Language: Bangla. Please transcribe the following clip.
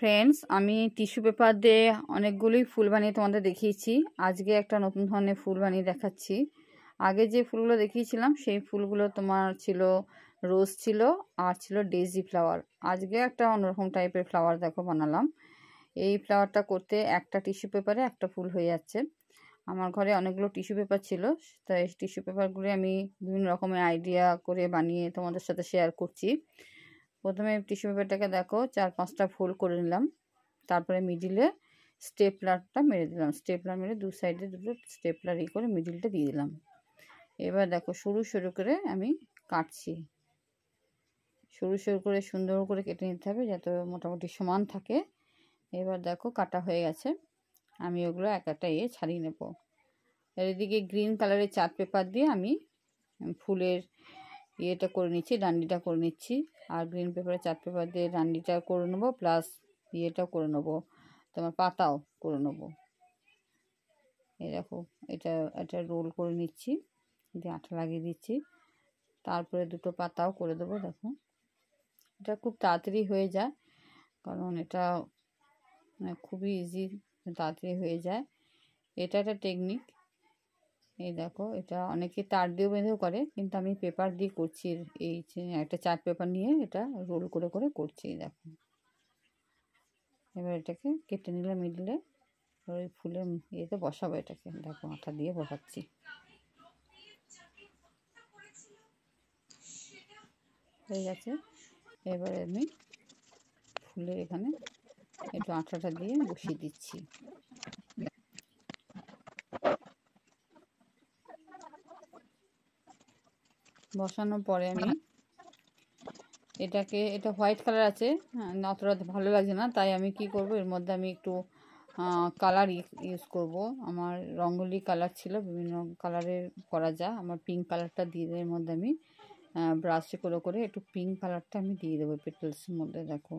ফ্রেন্ডস, আমি টিস্যু পেপার দিয়ে অনেকগুলোই ফুল বানিয়ে তোমাদের দেখিয়েছি। আজকে একটা নতুন ধরনের ফুল বানিয়ে দেখাচ্ছি। আগে যে ফুলগুলো দেখিয়েছিলাম সেই ফুলগুলো তোমার ছিল রোজ ছিল আর ছিল ডেইজি ফ্লাওয়ার। আজকে একটা অন্যরকম টাইপের ফ্লাওয়ার দেখো বানালাম। এই ফ্লাওয়ারটা করতে একটা টিস্যু পেপারে একটা ফুল হয়ে যাচ্ছে। আমার ঘরে অনেকগুলো টিস্যু পেপার ছিল, তাই টিস্যু পেপারগুলো আমি বিভিন্ন রকমের আইডিয়া করে বানিয়ে তোমাদের সাথে শেয়ার করছি। প্রথমে টিস্যু পেপারটাকে দেখো 4-5টা ফোল্ড করে নিলাম, তারপরে মিডিলে স্টেপলারটা মেরে দিলাম। স্টেপলার মেরে দু সাইডে দুটো স্টেপলার করে মিডিলটা দিয়ে দিলাম। এবার দেখো সরু সরু করে আমি কাটছি, সরু সরু করে সুন্দর করে কেটে নিতে হবে যাতে মোটামুটি সমান থাকে। এবার দেখো কাটা হয়ে গেছে, আমি ওগুলো এক একটা ছাড়িয়ে নেব। আর এদিকে গ্রিন কালারের চার্ট পেপার দিয়ে আমি ফুলের ইয়েটা করে নিচ্ছি, ডান্ডিটা করে নিচ্ছি। আর গ্রিন পেপারে চার্ট পেপার দিয়ে ডান্ডিটা করে নেবো, প্লাস ইয়েটাও করে নেবো, তোমার পাতাও করে নেবো। এই দেখো এটা এটা রোল করে নিচ্ছি, দিয়ে আঠা লাগিয়ে দিচ্ছি। তারপরে দুটো পাতাও করে দেবো। দেখো এটা খুব তাড়াতাড়ি হয়ে যায়, কারণ এটা খুবই ইজি, তাড়াতাড়ি হয়ে যায়। এটা একটা টেকনিক। এই দেখো এটা অনেকে তার দিয়েও বেঁধেও করে, কিন্তু আমি পেপার দিয়ে করছি। এই একটা চার্ট পেপার নিয়ে এটা রোল করে করে করছি। দেখো এবার এটাকে কেটে নিলে মিডলে ওই ফুলের ইয়েতে বসাবো। এটাকে দেখো আঠা দিয়ে বসাচ্ছি। হয়ে গেছে। এবারে আমি ফুলের এখানে একটু আঠাটা দিয়ে বসিয়ে দিচ্ছি। বসানোর পরে আমি এটা হোয়াইট কালার আছে, অতটা ভালো লাগছে না, তাই আমি কি করব, এর মধ্যে আমি একটু কালার ইউজ করব। আমার রঙ্গোলি কালার ছিল, বিভিন্ন কালারের করা যায়। আমার পিঙ্ক কালারটা দিয়ে এর মধ্যে আমি ব্রাশে করে করে একটু পিঙ্ক কালারটা আমি দিয়ে দেবো পেটেলসের মধ্যে। দেখো